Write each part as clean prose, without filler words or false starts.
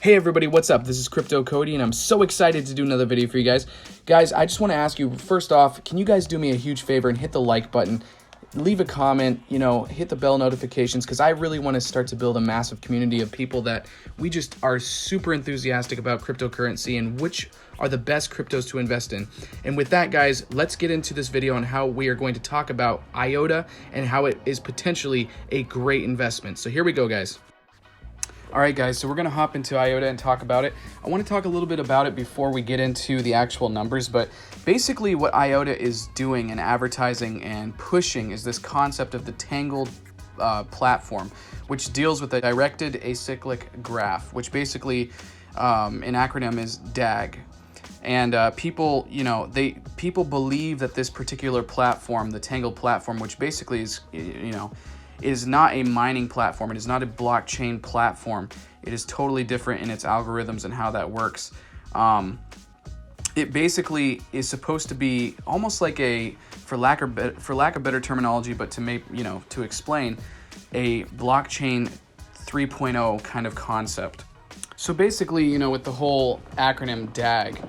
Hey everybody, what's up? This is Crypto Cody and I'm so excited to do another video for you guys. Guys, I just want to ask you, first off, can you guys do me a huge favor and hit the like button, leave a comment, hit the bell notifications, because I really want to start to build a massive community of people that we just are super enthusiastic about cryptocurrency and which are the best cryptos to invest in. And with that, guys, let's get into this video on how we are going to talk about Iota and how it is potentially a great investment. So here we go, guys. All right, guys, so we're going to hop into Iota and talk about it. I want to talk a little bit about it before we get into the actual numbers, but basically what Iota is doing and advertising and pushing is this concept of the tangled platform, which deals with a directed acyclic graph, which basically an acronym is DAG. And people believe that this particular platform, the tangled platform, which basically is not a mining platform. It is not a blockchain platform. It is totally different in its algorithms and how that works. It basically is supposed to be almost like for lack of better terminology, but to explain, a blockchain 3.0 kind of concept. So basically, with the whole acronym DAG,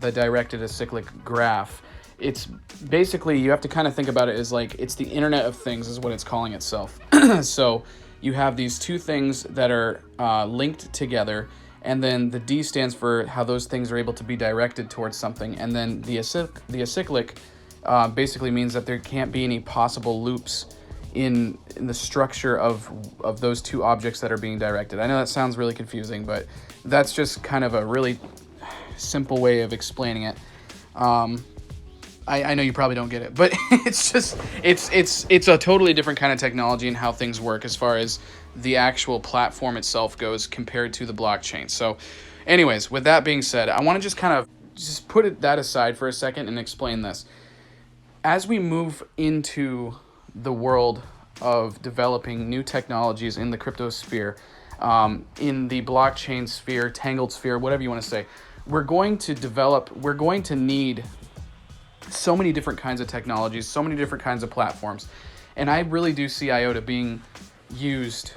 the directed acyclic graph, it's basically, you have to kind of think about it as like, it's the Internet of Things is what it's calling itself. So you have these two things that are linked together, and then the D stands for how those things are able to be directed towards something, and then the acyclic basically means that there can't be any possible loops in the structure of those two objects that are being directed. I know that sounds really confusing, but that's just kind of a really simple way of explaining it. I know you probably don't get it, but it's a totally different kind of technology and how things work as far as the actual platform itself goes compared to the blockchain. So anyways, with that being said, I want to just put that aside for a second and explain this. As we move into the world of developing new technologies in the crypto sphere, in the blockchain sphere, tangled sphere, whatever you want to say, we're going to need so many different kinds of technologies, so many different kinds of platforms. And I really do see Iota being used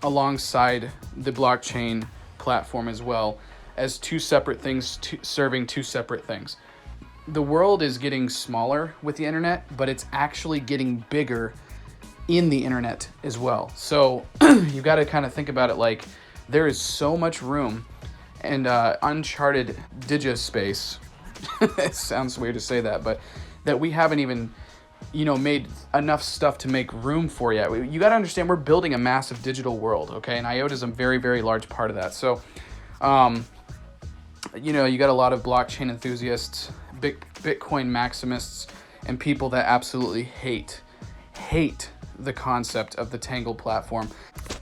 alongside the blockchain platform as well as two separate things, serving two separate things. The world is getting smaller with the internet, but it's actually getting bigger in the internet as well. So you got to kind of think about it like there is so much room and uncharted digispace. It sounds weird to say that, but that we haven't even, made enough stuff to make room for yet. You got to understand, we're building a massive digital world, okay? And Iota is a very, very large part of that. So, you got a lot of blockchain enthusiasts, Bitcoin maximists, and people that absolutely hate the concept of the tangled platform.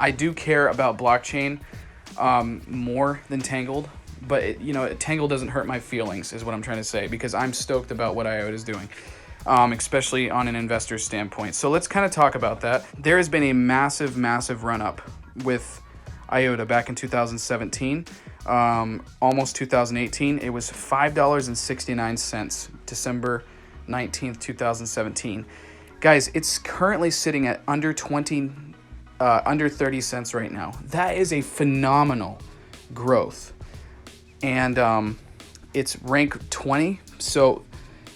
I do care about blockchain more than tangled. But Tangle doesn't hurt my feelings, is what I'm trying to say, because I'm stoked about what Iota is doing, especially on an investor standpoint. So let's kind of talk about that. There has been a massive, massive run-up with Iota back in 2017, almost 2018. It was $5.69, December 19th, 2017. Guys, it's currently sitting at under 30 cents right now. That is a phenomenal growth. And it's rank 20, so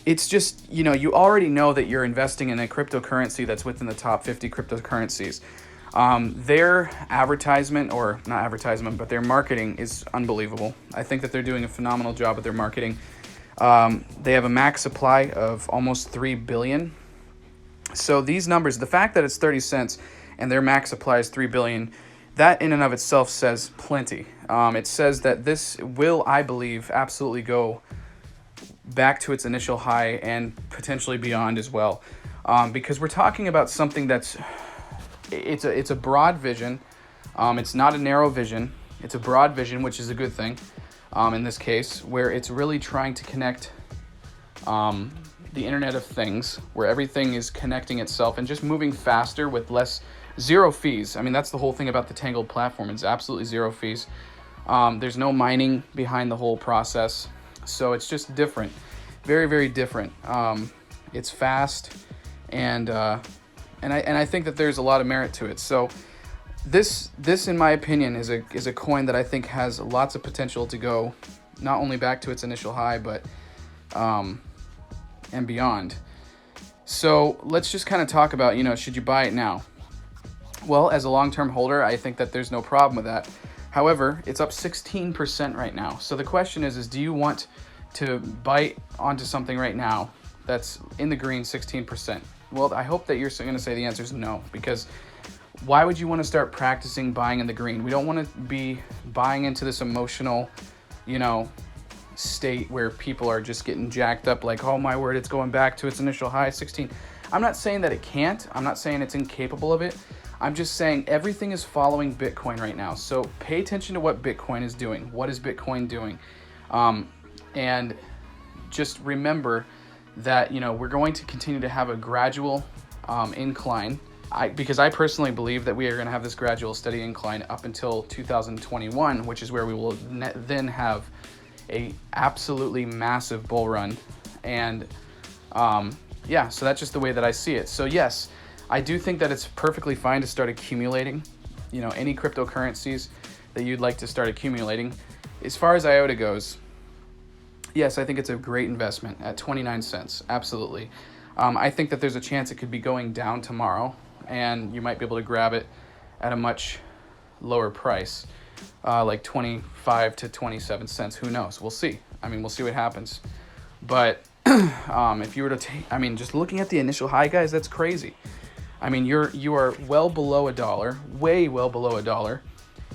it's just, you already know that you're investing in a cryptocurrency that's within the top 50 cryptocurrencies. Their advertisement, or not advertisement, but their marketing is unbelievable. I think that they're doing a phenomenal job with their marketing. They have a max supply of almost 3 billion. So these numbers, the fact that it's 30 cents and their max supply is 3 billion, that in and of itself says plenty. It says that this will, I believe, absolutely go back to its initial high and potentially beyond as well. Because we're talking about something it's a broad vision. It's not a narrow vision. It's a broad vision, which is a good thing in this case, where it's really trying to connect the Internet of Things, where everything is connecting itself and just moving faster with zero fees. I mean, that's the whole thing about the tangled platform. It's absolutely zero fees. There's no mining behind the whole process. So it's just different. Very, very different. It's fast, and I think that there's a lot of merit to it. So This in my opinion is a coin that I think has lots of potential to go not only back to its initial high, but and beyond. So let's just kind of talk about, should you buy it now? Well, as a long-term holder, I think that there's no problem with that. However, it's up 16% right now. So the question is do you want to bite onto something right now that's in the green 16%? Well, I hope that you're going to say the answer is no, because why would you want to start practicing buying in the green? We don't want to be buying into this emotional, state where people are just getting jacked up like, oh my word, it's going back to its initial high, 16. I'm not saying that it can't. I'm not saying it's incapable of it. I'm just saying everything is following Bitcoin right now. So pay attention to what Bitcoin is doing. What is Bitcoin doing? And just remember that, we're going to continue to have a gradual incline. Because I personally believe that we are going to have this gradual steady incline up until 2021, which is where we will then have a absolutely massive bull run. And yeah, so that's just the way that I see it. So yes, I do think that it's perfectly fine to start accumulating, any cryptocurrencies that you'd like to start accumulating. As far as Iota goes, yes, I think it's a great investment at 29 cents. Absolutely. I think that there's a chance it could be going down tomorrow, and you might be able to grab it at a much lower price, like 25 to 27 cents. Who knows? We'll see. We'll see what happens. But if you were to take, just looking at the initial high, guys, that's crazy. You are well below $1, way well below $1,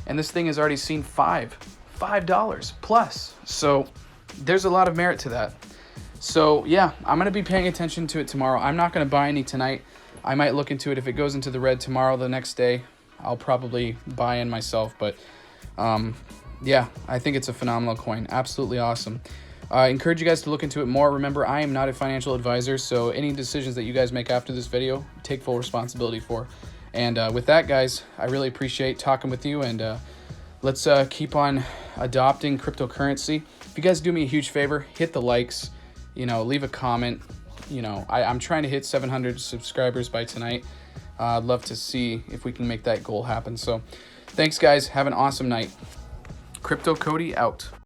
and this thing has already seen $5 plus. So there's a lot of merit to that. So yeah, I'm going to be paying attention to it tomorrow. I'm not going to buy any tonight. I might look into it. If it goes into the red tomorrow, the next day, I'll probably buy in myself. But yeah, I think it's a phenomenal coin. Absolutely awesome. I encourage you guys to look into it more. Remember, I am not a financial advisor, so any decisions that you guys make after this video, take full responsibility for. And with that, guys, I really appreciate talking with you, and let's keep on adopting cryptocurrency. If you guys do me a huge favor, hit the likes, leave a comment. I'm trying to hit 700 subscribers by tonight. I'd love to see if we can make that goal happen. So thanks, guys. Have an awesome night. Crypto Cody out.